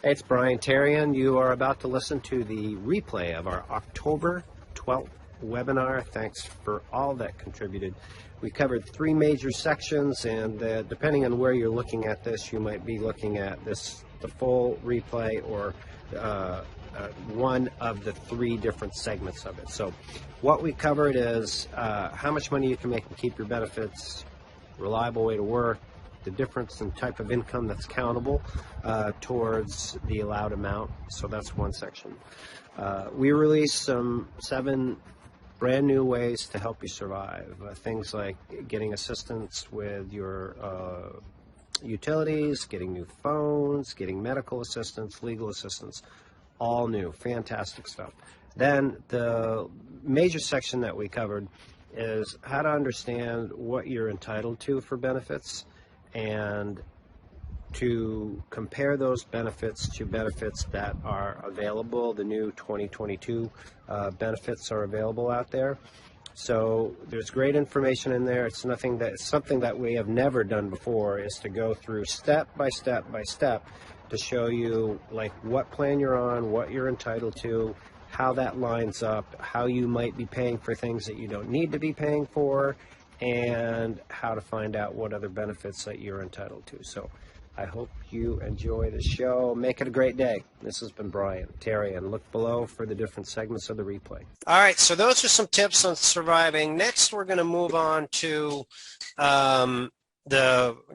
Hey, it's Brian Terrian. You are about to listen to the replay of our October 12th webinar. Thanks for all that contributed. We covered three major sections, and depending on where you're looking at this, you might be looking at this, the full replay, or one of the three different segments of it. So what we covered is how much money you can make and keep your benefits, reliable way to work, the difference in type of income that's countable towards the allowed amount. So that's one section. We released 7 brand new ways to help you survive. Things like getting assistance with your utilities, getting new phones, getting medical assistance, legal assistance, all new, fantastic stuff. Then the major section that we covered is how to understand what you're entitled to for benefits, and to compare those benefits to benefits that are available. The new 2022 benefits are available out there. So there's great information in there. It's something that we have never done before, is to go through step by step by step to show you like what plan you're on, what you're entitled to, how that lines up, how you might be paying for things that you don't need to be paying for, and how to find out what other benefits that you're entitled to. So I hope you enjoy the show. Make it a great day. This has been Brian Terry, and look below for the different segments of the replay. All right, so those are some tips on surviving. Next, we're going to move on to I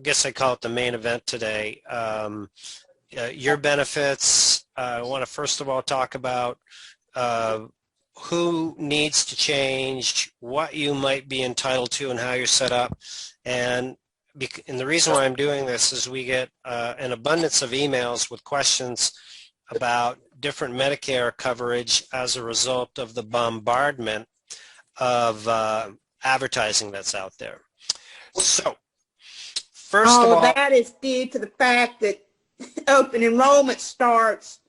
guess I call it the main event today, your benefits. I want to first of all talk about who needs to change, what you might be entitled to, and how you're set up. And the reason why I'm doing this is we get an abundance of emails with questions about different Medicare coverage as a result of the bombardment of advertising that's out there. So, first of all, that is due to the fact that open enrollment starts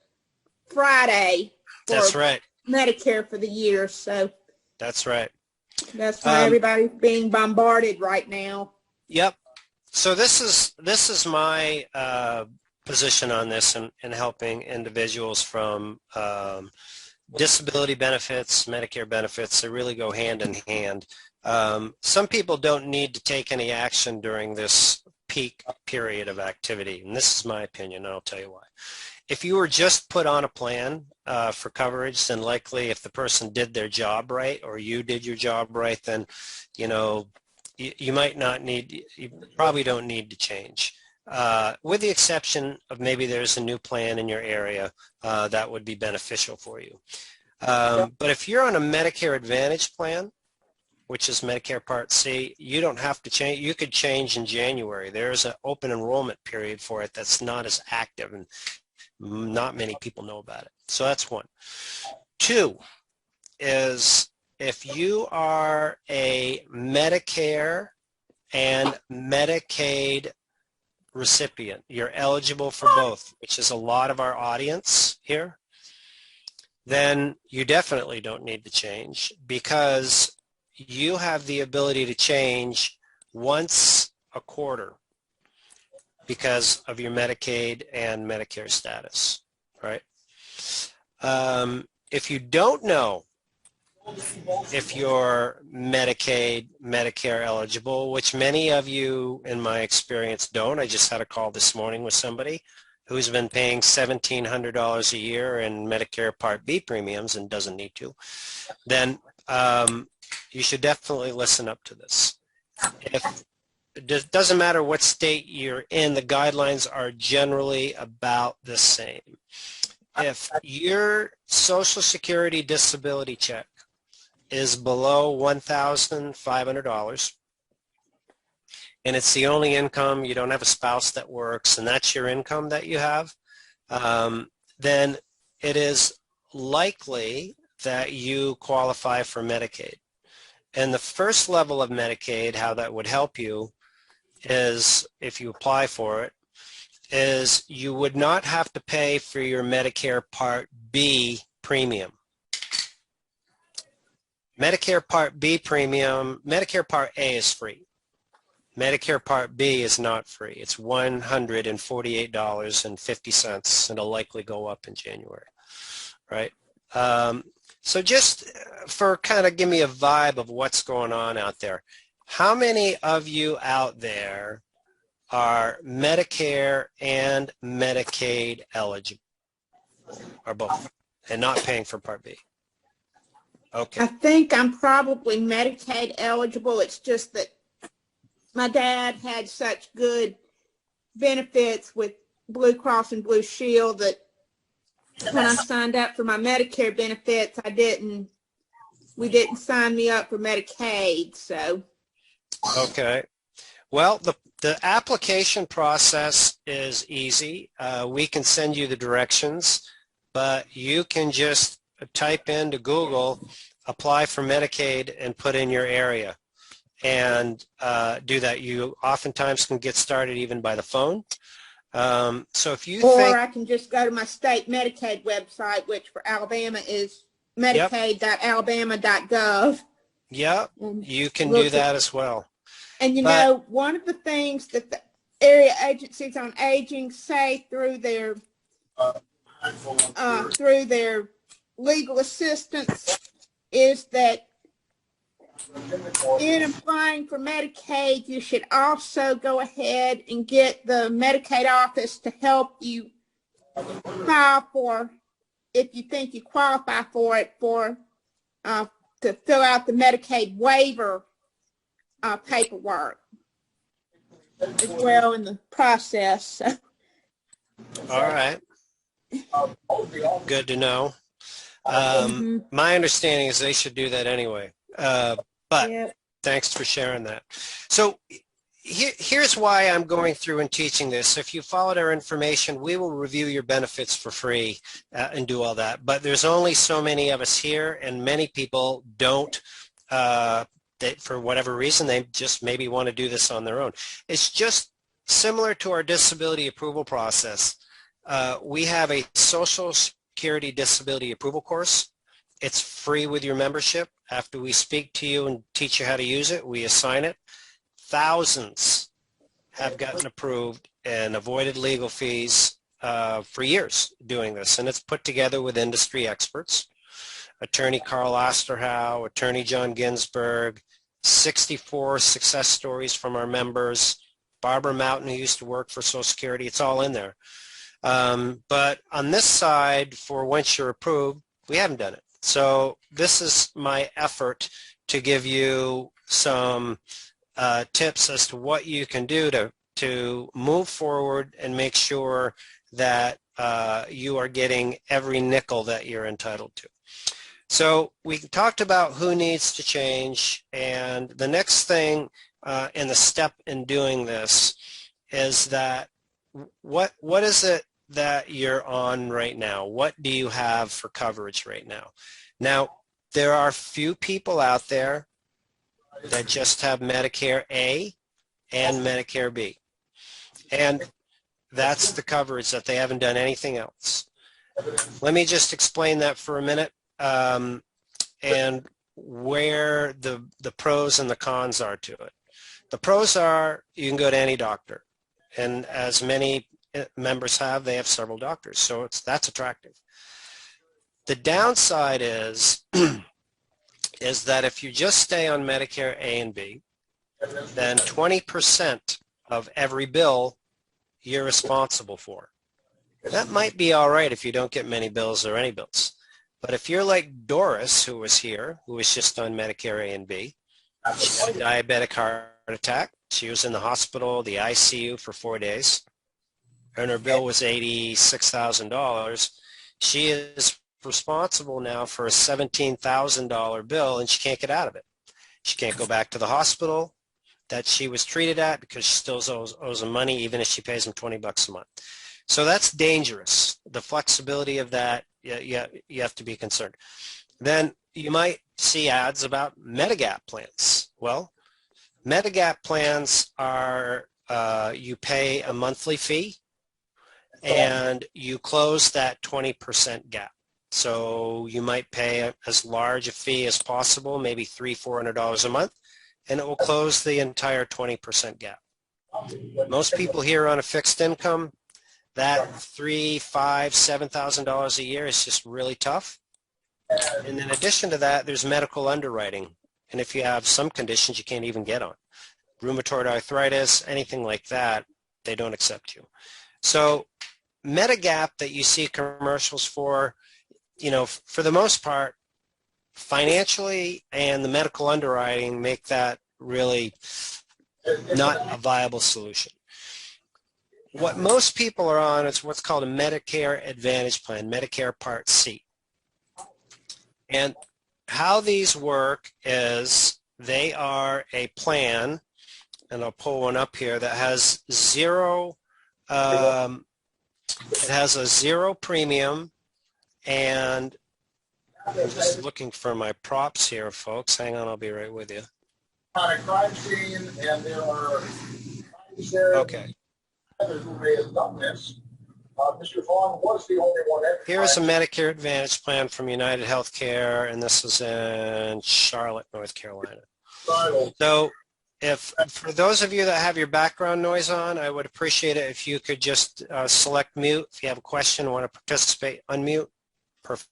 Friday. That's right. Medicare for the year, so that's right. That's why everybody's being bombarded right now. Yep. So this is my position on this, in helping individuals from disability benefits, Medicare benefits. They really go hand in hand. Some people don't need to take any action during this peak period of activity, and this is my opinion, and I'll tell you why. If you were just put on a plan for coverage, then likely if the person did their job right, or you did your job right, then you might not need, you probably don't need to change. With the exception of maybe there's a new plan in your area that would be beneficial for you. But if you're on a Medicare Advantage plan, which is Medicare Part C, you don't have to change. You could change in January. There's an open enrollment period for it that's not as active, and not many people know about it. So that's one. 2 is if you are a Medicare and Medicaid recipient, you're eligible for both, which is a lot of our audience here, then you definitely don't need to change, because you have the ability to change once a quarter because of your Medicaid and Medicare status, right? If you don't know if you're Medicaid, Medicare eligible, which many of you in my experience don't. I just had a call this morning with somebody who's been paying $1,700 a year in Medicare Part B premiums and doesn't need to, then you should definitely listen up to this. It doesn't matter what state you're in, the guidelines are generally about the same. If your Social Security disability check is below $1,500, and it's the only income, you don't have a spouse that works, and that's your income that you have, then it is likely that you qualify for Medicaid. And the first level of Medicaid, how that would help you is, if you apply for it, is you would not have to pay for your Medicare Part B premium. Medicare Part B premium, Medicare Part A is free. Medicare Part B is not free. It's $148.50, and it'll likely go up in January, right? So just for kind of give me a vibe of what's going on out there, how many of you out there are Medicare and Medicaid eligible, or both, and not paying for Part B? Okay. I think I'm probably Medicaid eligible. It's just that my dad had such good benefits with Blue Cross and Blue Shield that when I signed up for my Medicare benefits, we didn't sign me up for Medicaid, so. Okay. Well, the application process is easy. We can send you the directions, but you can just type into Google, apply for Medicaid, and put in your area, and do that. You oftentimes can get started even by the phone. So if you Or I can just go to my state Medicaid website, which for Alabama is medicaid.alabama.gov. Yep, you can do that as well. And you know, one of the things that the area agencies on aging say through their legal assistance is that in applying for Medicaid, you should also go ahead and get the Medicaid office to help you file for, if you think you qualify for it, to fill out the Medicaid waiver paperwork as well in the process. All right. Good to know. My understanding is they should do that anyway. But yep. Thanks for sharing that. So here's why I'm going through and teaching this. If you followed our information, we will review your benefits for free and do all that. But there's only so many of us here, and many people don't, for whatever reason, they just maybe want to do this on their own. It's just similar to our disability approval process. We have a Social Security disability approval course. It's free with your membership. After we speak to you and teach you how to use it, we assign it. Thousands have gotten approved and avoided legal fees for years doing this. And it's put together with industry experts. Attorney Carl Osterhow, Attorney John Ginsberg, 64 success stories from our members, Barbara Mountain, who used to work for Social Security. It's all in there. But on this side, for once you're approved, we haven't done it. So this is my effort to give you some tips as to what you can do to move forward and make sure that you are getting every nickel that you're entitled to. So we talked about who needs to change, and the next thing in the step in doing this is that what is it that you're on right now? What do you have for coverage right now? Now, there are few people out there that just have Medicare A and Medicare B. And that's the coverage that they haven't done anything else. Let me just explain that for a minute and where the pros and the cons are to it. The pros are you can go to any doctor. And as many members have, they have several doctors. So that's attractive. The downside is that if you just stay on Medicare A and B, then 20% of every bill you're responsible for. That might be all right if you don't get many bills or any bills. But if you're like Doris, who was here, who was just on Medicare A and B, she had a diabetic heart attack. She was in the hospital, the ICU for 4 days, and her bill was $86,000. She is responsible now for a $17,000 bill, and she can't get out of it. She can't go back to the hospital that she was treated at because she still owes them money even if she pays them $20 a month. So that's dangerous. The flexibility of that, you have to be concerned. Then you might see ads about Medigap plans. Well, Medigap plans are you pay a monthly fee and you close that 20% gap. So you might pay as large a fee as possible, maybe $300–400 a month, and it will close the entire 20% gap. Most people here on a fixed income, that $3,000, $5,000, $7,000 a year is just really tough. And in addition to that, there's medical underwriting. And if you have some conditions you can't even get on, rheumatoid arthritis, anything like that, they don't accept you. So Medigap that you see commercials for, you know, for the most part, financially and the medical underwriting make that really not a viable solution. What most people are on is what's called a Medicare Advantage Plan, Medicare Part C. And how these work is they are a plan, and I'll pull one up here, that has zero, it has a zero premium, and I'm just looking for my props here, folks. Hang on, I'll be right with you. On a crime scene, and there are okay. Who may have done this. Mr. Vaughn was the only one. Here's a Medicare Advantage plan from United Healthcare, and this is in Charlotte, North Carolina. So if for those of you that have your background noise on, I would appreciate it if you could just select mute. If you have a question, want to participate, unmute. Perfect.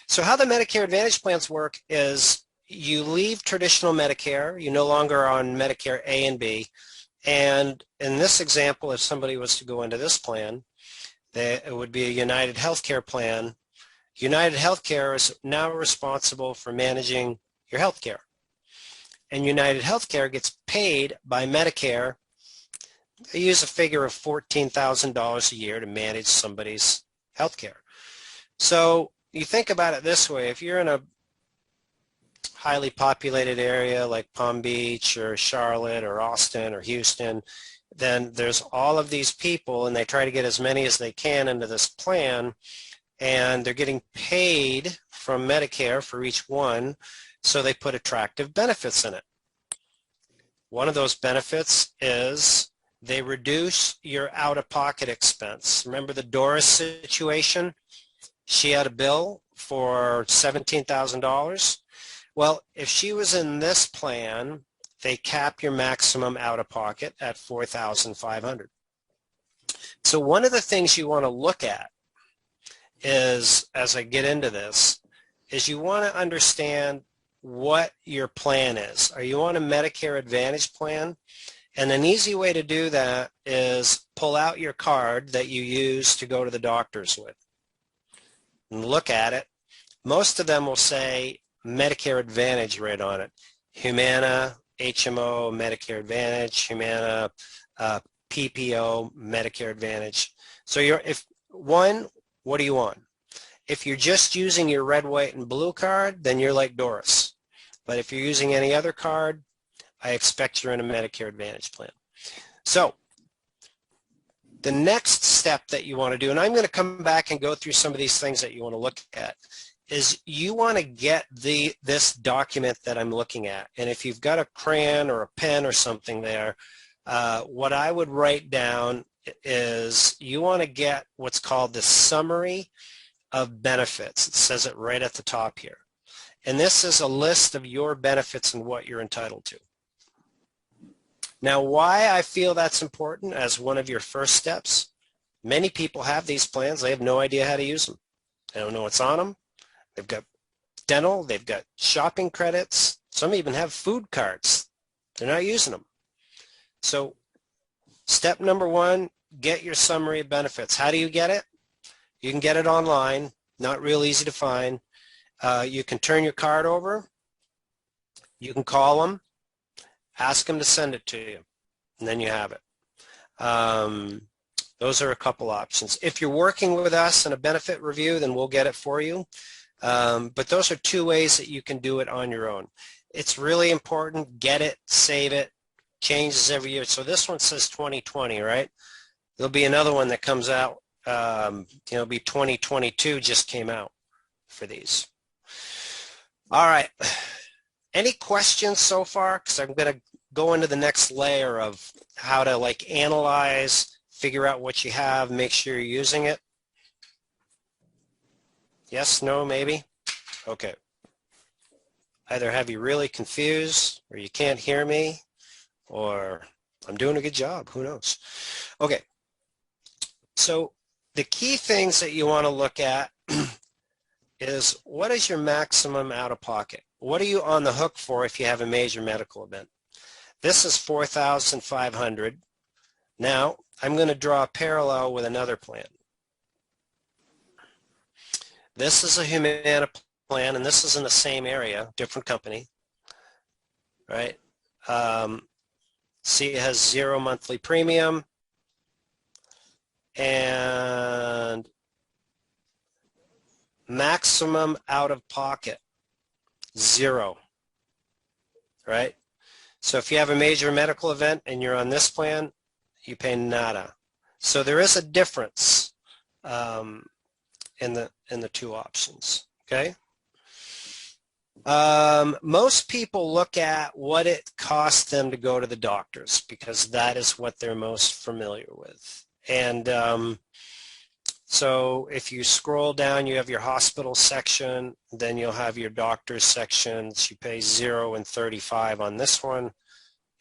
So how the Medicare Advantage plans work is you leave traditional Medicare. You no longer are on Medicare A and B. And in this example, if somebody was to go into this plan, it would be a United Healthcare plan. United Healthcare is now responsible for managing your health care. And United Healthcare gets paid by Medicare. They use a figure of $14,000 a year to manage somebody's health care. So you think about it this way. If you're in a highly populated area like Palm Beach or Charlotte or Austin or Houston, then there's all of these people, and they try to get as many as they can into this plan, and they're getting paid from Medicare for each one, so they put attractive benefits in it. One of those benefits is they reduce your out-of-pocket expense. Remember the Doris situation? She had a bill for $17,000. Well, if she was in this plan, they cap your maximum out-of-pocket at $4,500. So one of the things you want to look at is, as I get into this, is you want to understand what your plan is. Are you on a Medicare Advantage plan? And an easy way to do that is pull out your card that you use to go to the doctors with and look at it. Most of them will say Medicare Advantage right on it. Humana, HMO, Medicare Advantage, Humana, PPO, Medicare Advantage. So what do you want? If you're just using your red, white, and blue card, then you're like Doris. But if you're using any other card, I expect you're in a Medicare Advantage plan. So the next step that you want to do, and I'm going to come back and go through some of these things that you want to look at, is you want to get this document that I'm looking at. And if you've got a crayon or a pen or something there, what I would write down is you want to get what's called the summary of benefits. It says it right at the top here. And this is a list of your benefits and what you're entitled to. Now, why I feel that's important as one of your first steps, many people have these plans. They have no idea how to use them. They don't know what's on them. They've got dental, they've got shopping credits, some even have food cards. They're not using them. So step number one, get your summary of benefits. How do you get it? You can get it online, not real easy to find. You can turn your card over. You can call them, ask them to send it to you, and then you have it. Those are a couple options. If you're working with us in a benefit review, then we'll get it for you. But those are two ways that you can do it on your own. It's really important. Get it, save it, changes every year. So this one says 2020, right? There'll be another one that comes out, it'll be 2022 just came out for these. All right. Any questions so far? Because I'm going to go into the next layer of how to analyze, figure out what you have, make sure you're using it. Yes, no, maybe? Okay. Either have you really confused or you can't hear me, or I'm doing a good job, who knows. Okay, so the key things that you want to look at is what is your maximum out-of-pocket? What are you on the hook for if you have a major medical event? This is $4,500. Now, I'm going to draw a parallel with another plan. This is a Humana plan, and this is in the same area, different company, right? See, it has 0 monthly premium, and maximum out-of-pocket, 0, right? So if you have a major medical event and you're on this plan, you pay nada. So there is a difference in the two options, okay? Most people look at what it costs them to go to the doctors because that is what they're most familiar with. And so if you scroll down, you have your hospital section, then you'll have your doctor's sections. You pay 0 and 35 on this one,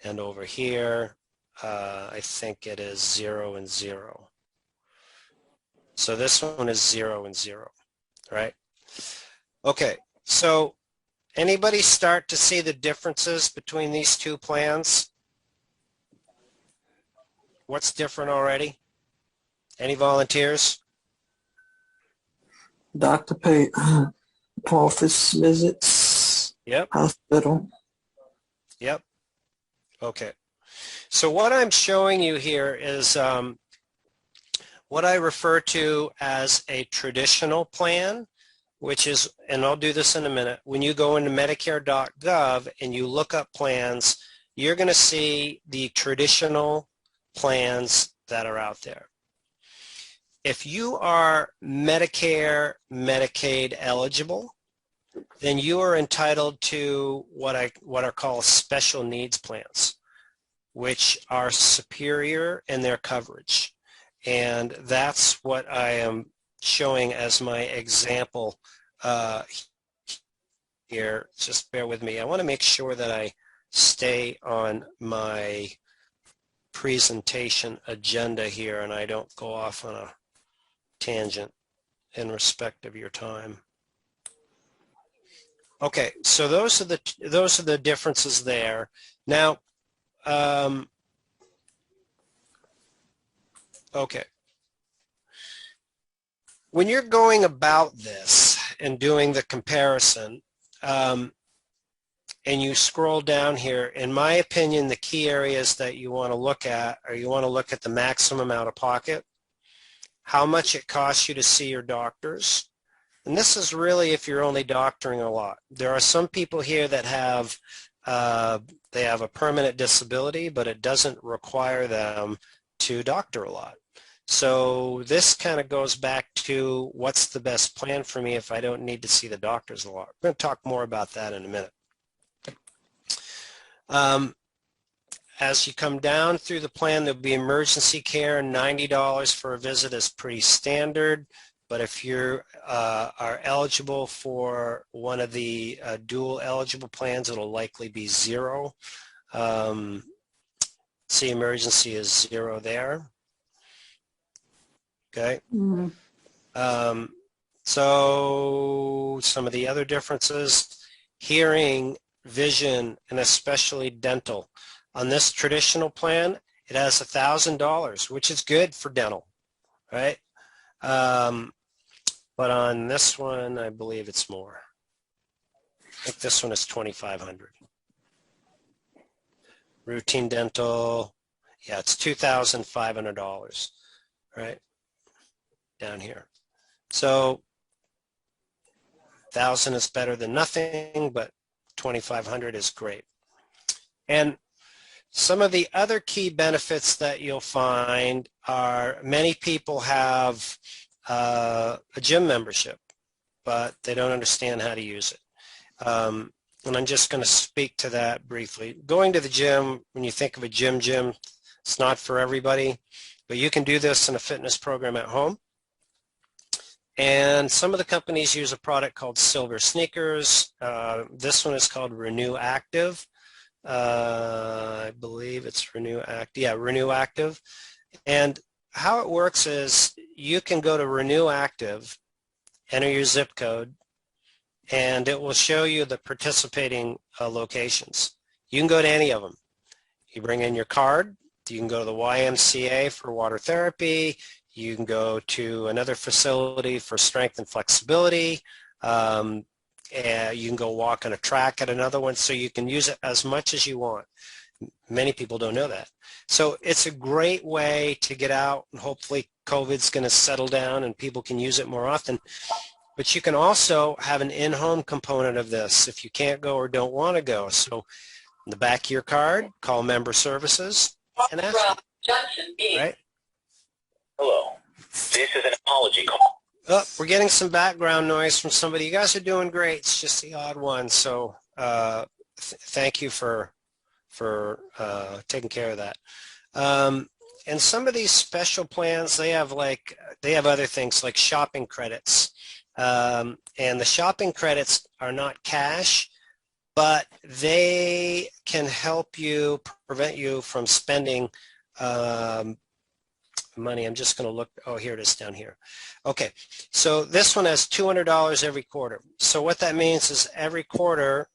and over here, I think it is 0 and 0. So this one is 0 and 0, right? Okay, so anybody start to see the differences between these two plans? What's different already? Any volunteers? Doctor pay, office visits, Yep. hospital. Yep. Okay. So what I'm showing you here is what I refer to as a traditional plan, which is, and I'll do this in a minute, when you go into Medicare.gov and you look up plans, you're going to see the traditional plans that are out there. If you are Medicare, Medicaid eligible, then you are entitled to what are called special needs plans, which are superior in their coverage. And that's what I am showing as my example here. Just bear with me. I want to make sure that I stay on my presentation agenda here and I don't go off on a tangent in respect of your time. Okay, so those are the differences there. Now, okay. When you're going about this and doing the comparison, and you scroll down here, in my opinion, the key areas that you want to look at are you want to look at the maximum out-of-pocket, how much it costs you to see your doctors, and this is really if you're only doctoring a lot. There are some people here that have they have a permanent disability, but it doesn't require them to doctor a lot. So this kind of goes back to what's the best plan for me if I don't need to see the doctors a lot. We're going to talk more about that in a minute. As you come down through the plan, there'll be emergency care. $90 for a visit is pretty standard. But if you are eligible for one of the dual eligible plans, it'll likely be 0. See, emergency is 0 there. Okay. Mm-hmm. So some of the other differences, hearing, vision, and especially dental. On this traditional plan, it has $1,000, which is good for dental, right? But on this one, I believe it's more. I think this one is $2,500. Routine dental, yeah, it's $2,500, right? Down here. So 1,000 is better than nothing, but 2,500 is great. And some of the other key benefits that you'll find are many people have a gym membership, but they don't understand how to use it. And I'm just going to speak to that briefly. Going to the gym, when you think of a gym, it's not for everybody, but you can do this in a fitness program at home. And some of the companies use a product called Silver Sneakers. This one is called Renew Active. I believe it's Renew Active. Yeah, Renew Active. And how it works is you can go to Renew Active, enter your zip code, and it will show you the participating locations. You can go to any of them. You bring in your card. You can go to the YMCA for water therapy. You can go to another facility for strength and flexibility. And you can go walk on a track at another one, so you can use it as much as you want. Many people don't know that. So it's a great way to get out, and hopefully COVID's going to settle down and people can use it more often. But you can also have an in-home component of this if you can't go or don't want to go. So in the back of your card, call member services and ask them, right? Hello. This is an apology call. Oh, we're getting some background noise from somebody. You guys are doing great. It's just the odd one. So thank you for taking care of that. And some of these special plans, they have other things like shopping credits. And the shopping credits are not cash, but they can help you, prevent you from spending money. I'm just going to look. Oh, here it is down here. Okay, so this one has $200 every quarter. So what that means is every quarter,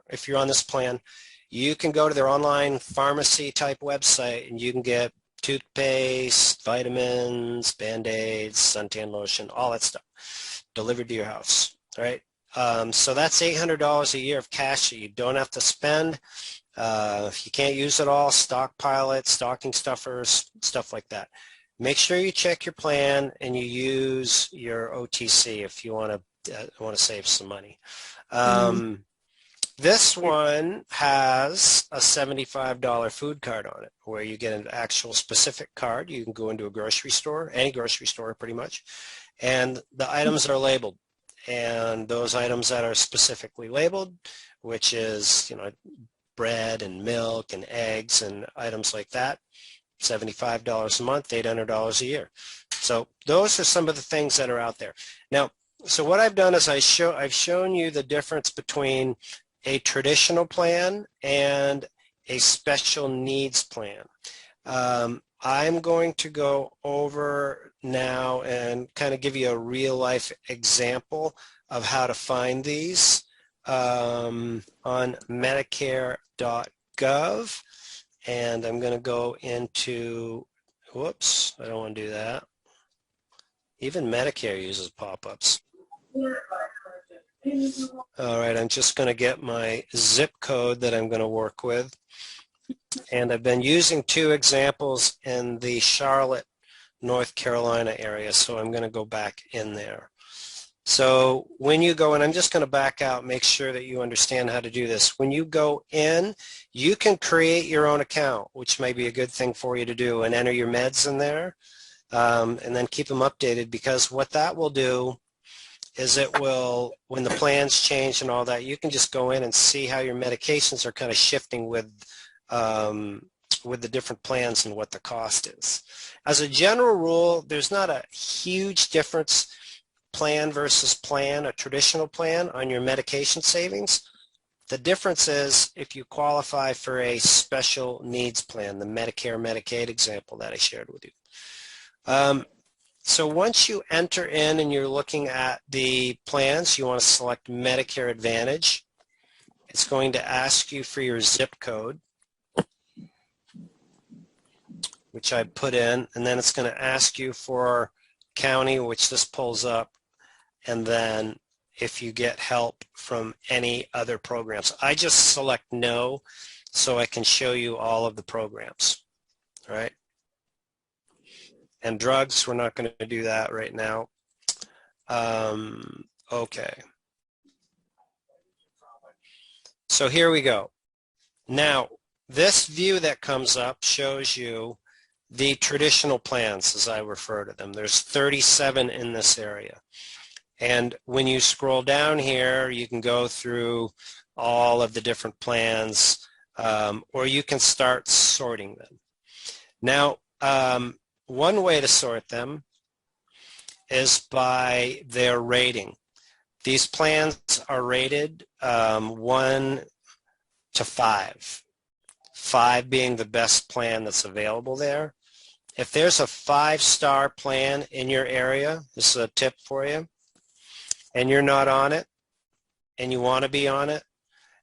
if you're on this plan, you can go to their online pharmacy type website and you can get toothpaste, vitamins, Band-Aids, suntan lotion, all that stuff delivered to your house, right? So that's $800 a year of cash that you don't have to spend. If you can't use it all, stockpile it, stocking stuffers, stuff like that. Make sure you check your plan and you use your OTC if you want to save some money. This one has a $75 food card on it, where you get an actual specific card. You can go into a grocery store, any grocery store pretty much, and the items are labeled. And those items that are specifically labeled, which is, bread and milk and eggs and items like that, $75 a month, $800 a year. So those are some of the things that are out there. Now, so what I've done is I've shown you the difference between a traditional plan and a special needs plan. I'm going to go over now and kind of give you a real life example of how to find these on Medicare.gov, and I'm going to go into, whoops, I don't want to do that. Even Medicare uses pop-ups. All right, I'm just going to get my zip code that I'm going to work with. And I've been using two examples in the Charlotte, North Carolina area, so I'm going to go back in there. So when you go, and I'm just going to back out, make sure that you understand how to do this. When you go in, you can create your own account, which may be a good thing for you to do, and enter your meds in there, and then keep them updated, because what that will do is it will, when the plans change and all that, you can just go in and see how your medications are kind of shifting with the different plans and what the cost is. As a general rule, there's not a huge difference, plan versus plan, a traditional plan, on your medication savings. The difference is if you qualify for a special needs plan, the Medicare, Medicaid example that I shared with you. So once you enter in and you're looking at the plans, you want to select Medicare Advantage. It's going to ask you for your zip code, which I put in, and then it's going to ask you for county, which this pulls up, and then if you get help from any other programs. I just select no so I can show you all of the programs, all right? And drugs, we're not going to do that right now. Okay. So here we go. Now, this view that comes up shows you the traditional plans, as I refer to them. There's 37 in this area. And when you scroll down here, you can go through all of the different plans, or you can start sorting them. Now, one way to sort them is by their rating. These plans are rated 1 to 5. 5 being the best plan that's available there. If there's a 5-star plan in your area, this is a tip for you, and you're not on it, and you want to be on it,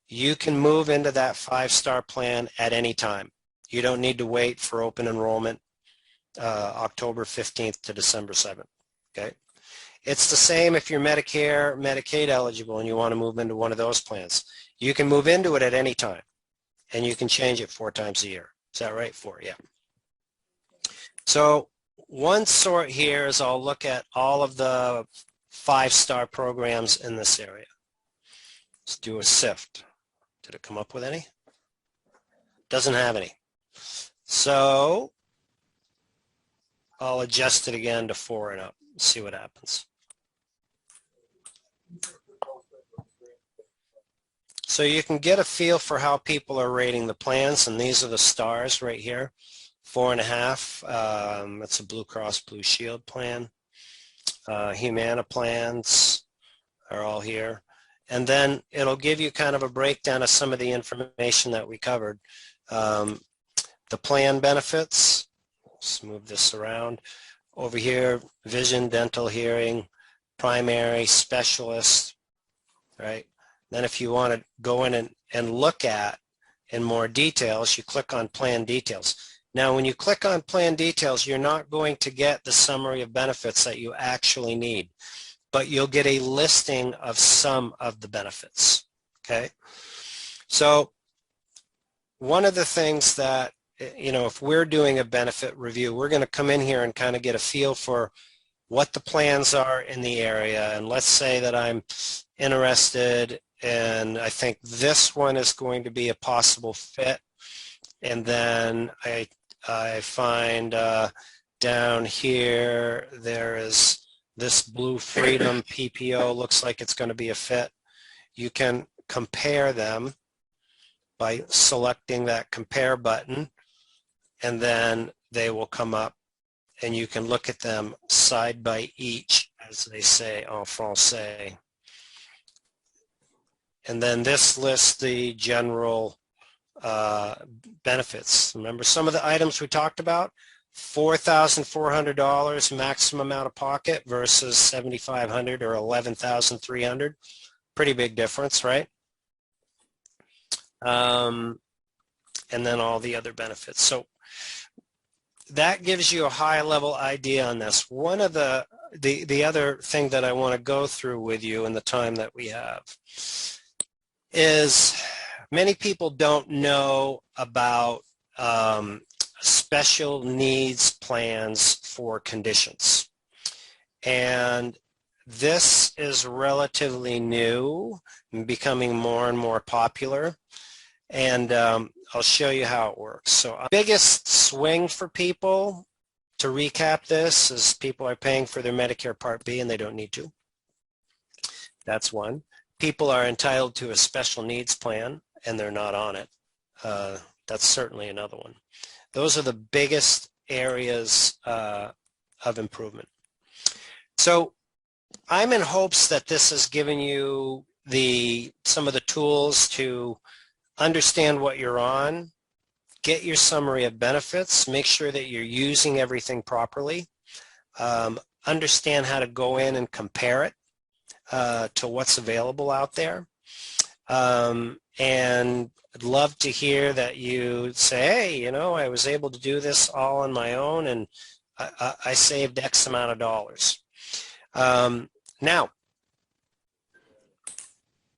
you can move into that 5-star plan at any time. You don't need to wait for open enrollment October 15th to December 7th. Okay? It's the same if you're Medicare, Medicaid eligible and you want to move into one of those plans. You can move into it at any time, and you can change it 4 times a year. Is that right? 4, yeah. So one sort here is I'll look at all of the 5-star programs in this area. Let's do a sift. Did it come up with any? Doesn't have any. So I'll adjust it again to 4 and up. See what happens. So you can get a feel for how people are rating the plans, and these are the stars right here. 4.5. That's a Blue Cross Blue Shield plan. Humana plans are all here. And then it'll give you kind of a breakdown of some of the information that we covered. The plan benefits. Let's move this around. Over here, vision, dental, hearing, primary, specialist, right? Then if you want to go in and look at in more details, you click on plan details. Now, when you click on plan details, you're not going to get the summary of benefits that you actually need, but you'll get a listing of some of the benefits, okay? So one of the things that, you know, if we're doing a benefit review, we're going to come in here and kind of get a feel for what the plans are in the area. And let's say that I'm interested and I think this one is going to be a possible fit. And then I find down here there is this Blue Freedom PPO, looks like it's going to be a fit. You can compare them by selecting that compare button, and then they will come up and you can look at them side by each, as they say en français. And then this lists the general benefits. Remember some of the items we talked about? $4,400 maximum out of pocket versus $7,500 or $11,300. Pretty big difference, right? And then all the other benefits. So that gives you a high-level idea on this. One of the other thing that I want to go through with you in the time that we have is many people don't know about special needs plans for conditions. And this is relatively new and becoming more and more popular. And I'll show you how it works. So biggest swing for people, to recap this, is people are paying for their Medicare Part B and they don't need to. That's one. People are entitled to a special needs plan and they're not on it. That's certainly another one. Those are the biggest areas of improvement. So I'm in hopes that this has given you some of the tools to understand what you're on, get your summary of benefits, make sure that you're using everything properly, understand how to go in and compare it to what's available out there. And I'd love to hear that you say, hey, you know, I was able to do this all on my own and I saved X amount of dollars. Now,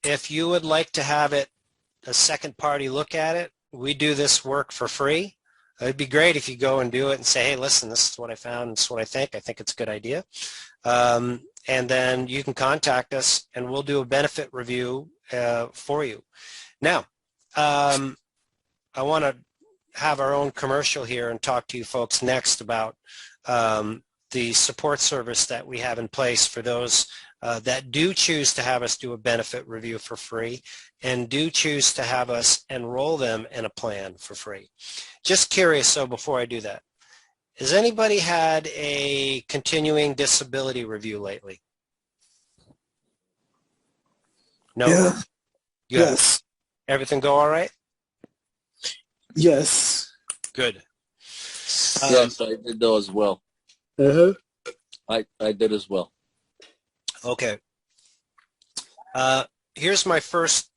if you would like to have a second party look at it, we do this work for free. It'd be great if you go and do it and say, hey, listen, this is what I found, this is what I think it's a good idea. And then you can contact us and we'll do a benefit review for you. Now, I want to have our own commercial here and talk to you folks next about the support service that we have in place for those that do choose to have us do a benefit review for free and do choose to have us enroll them in a plan for free. Just curious, so before I do that, has anybody had a continuing disability review lately? No? Yeah. You have Yes. everything go all right? Yes. Good. Yes, I did those as well. Uh-huh. I did as well. Okay. Here's my first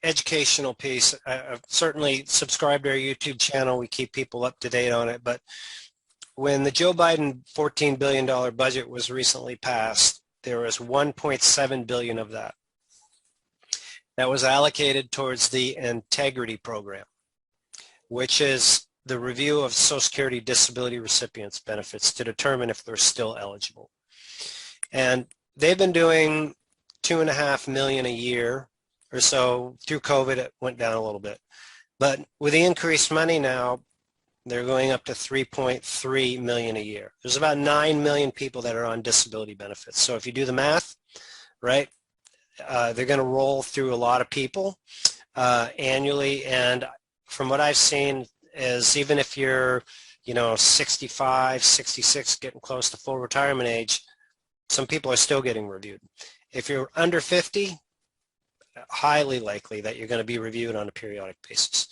educational piece. I've certainly subscribed to our YouTube channel. We keep people up to date on it. But when the Joe Biden $14 billion budget was recently passed, there was $1.7 billion of that was allocated towards the Integrity Program, which is the review of Social Security disability recipients' benefits to determine if they're still eligible. And they've been doing $2.5 million a year or so. Through COVID, it went down a little bit. But with the increased money now, they're going up to $3.3 million a year. There's about 9 million people that are on disability benefits. So if you do the math, right, they're going to roll through a lot of people annually. And from what I've seen is even if you're, 65, 66, getting close to full retirement age, some people are still getting reviewed. If you're under 50, highly likely that you're going to be reviewed on a periodic basis.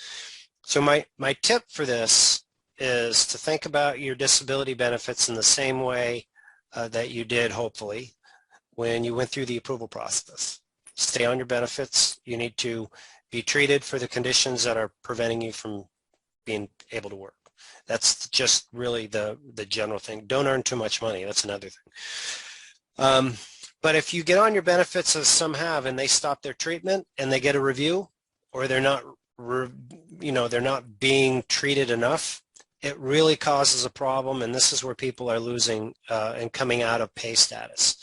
So my tip for this is to think about your disability benefits in the same way that you did, hopefully, when you went through the approval process. Stay on your benefits. You need to be treated for the conditions that are preventing you from being able to work. That's just really the general thing. Don't earn too much money. That's another thing. But if you get on your benefits, as some have, and they stop their treatment and they get a review, or they're not, they're not being treated enough, it really causes a problem, and this is where people are losing and coming out of pay status.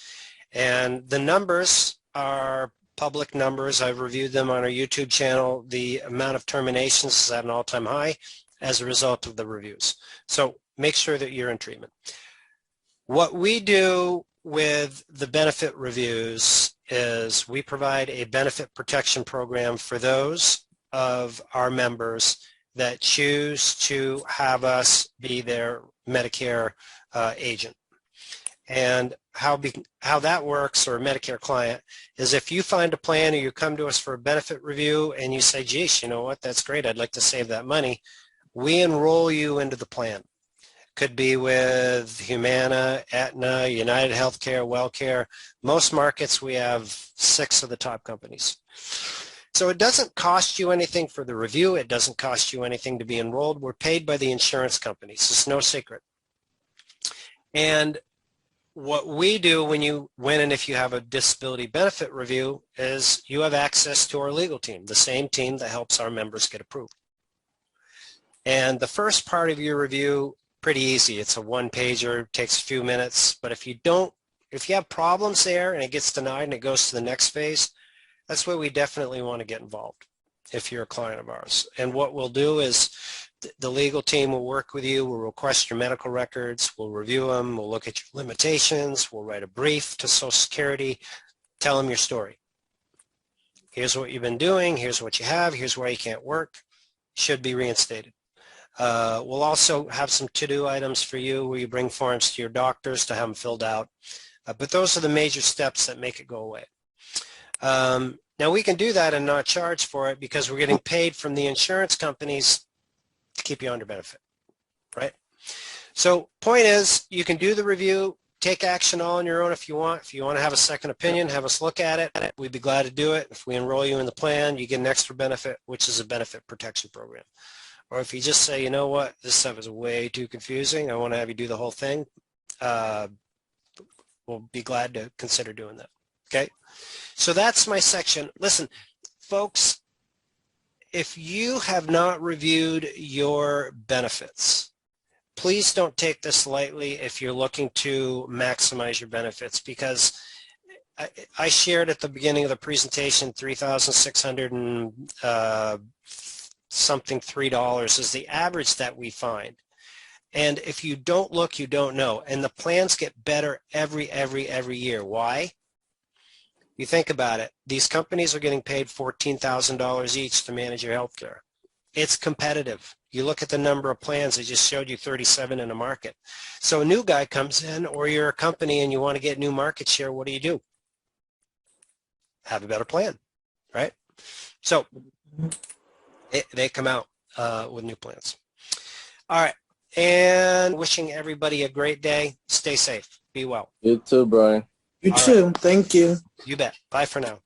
And the numbers are public numbers. I've reviewed them on our YouTube channel. The amount of terminations is at an all-time high as a result of the reviews. So make sure that you're in treatment. What we do with the benefit reviews is we provide a benefit protection program for those of our members that choose to have us be their Medicare agent. And how that works, or a Medicare client, is if you find a plan or you come to us for a benefit review and you say, geez, you know what, that's great, I'd like to save that money, we enroll you into the plan. Could be with Humana, Aetna, United Healthcare, WellCare. Most markets we have 6 of the top companies. So it doesn't cost you anything for the review. It doesn't cost you anything to be enrolled. We're paid by the insurance companies. It's no secret. And what we do when and if you have a disability benefit review is you have access to our legal team, the same team that helps our members get approved. And the first part of your review, pretty easy. It's a one-pager, takes a few minutes. But if you have problems there and it gets denied and it goes to the next phase, that's where we definitely want to get involved if you're a client of ours. And what we'll do is the legal team will work with you. We'll request your medical records. We'll review them. We'll look at your limitations. We'll write a brief to Social Security. Tell them your story. Here's what you've been doing. Here's what you have. Here's why you can't work. Should be reinstated. We'll also have some to-do items for you where you bring forms to your doctors to have them filled out. But those are the major steps that make it go away. Now we can do that and not charge for it because we're getting paid from the insurance companies to keep you under benefit, right? So point is, you can do the review, take action all on your own if you want. If you want to have a second opinion, have us look at it. We'd be glad to do it. If we enroll you in the plan, you get an extra benefit, which is a benefit protection program. Or if you just say, you know what, this stuff is way too confusing, I want to have you do the whole thing, we'll be glad to consider doing that, okay? So that's my section. Listen, folks, if you have not reviewed your benefits, please don't take this lightly if you're looking to maximize your benefits, because I shared at the beginning of the presentation $3,600 and something $3 is the average that we find. And if you don't look, you don't know. And the plans get better every year. Why? You think about it. These companies are getting paid $14,000 each to manage your health care. It's competitive. You look at the number of plans, I just showed you 37 in the market. So a new guy comes in, or you're a company and you want to get new market share, what do? Have a better plan, right? So they come out. with new plans. All right. And wishing everybody a great day. Stay safe. Be well. You too, Brian. You All too. Thank you. You bet. Bye for now.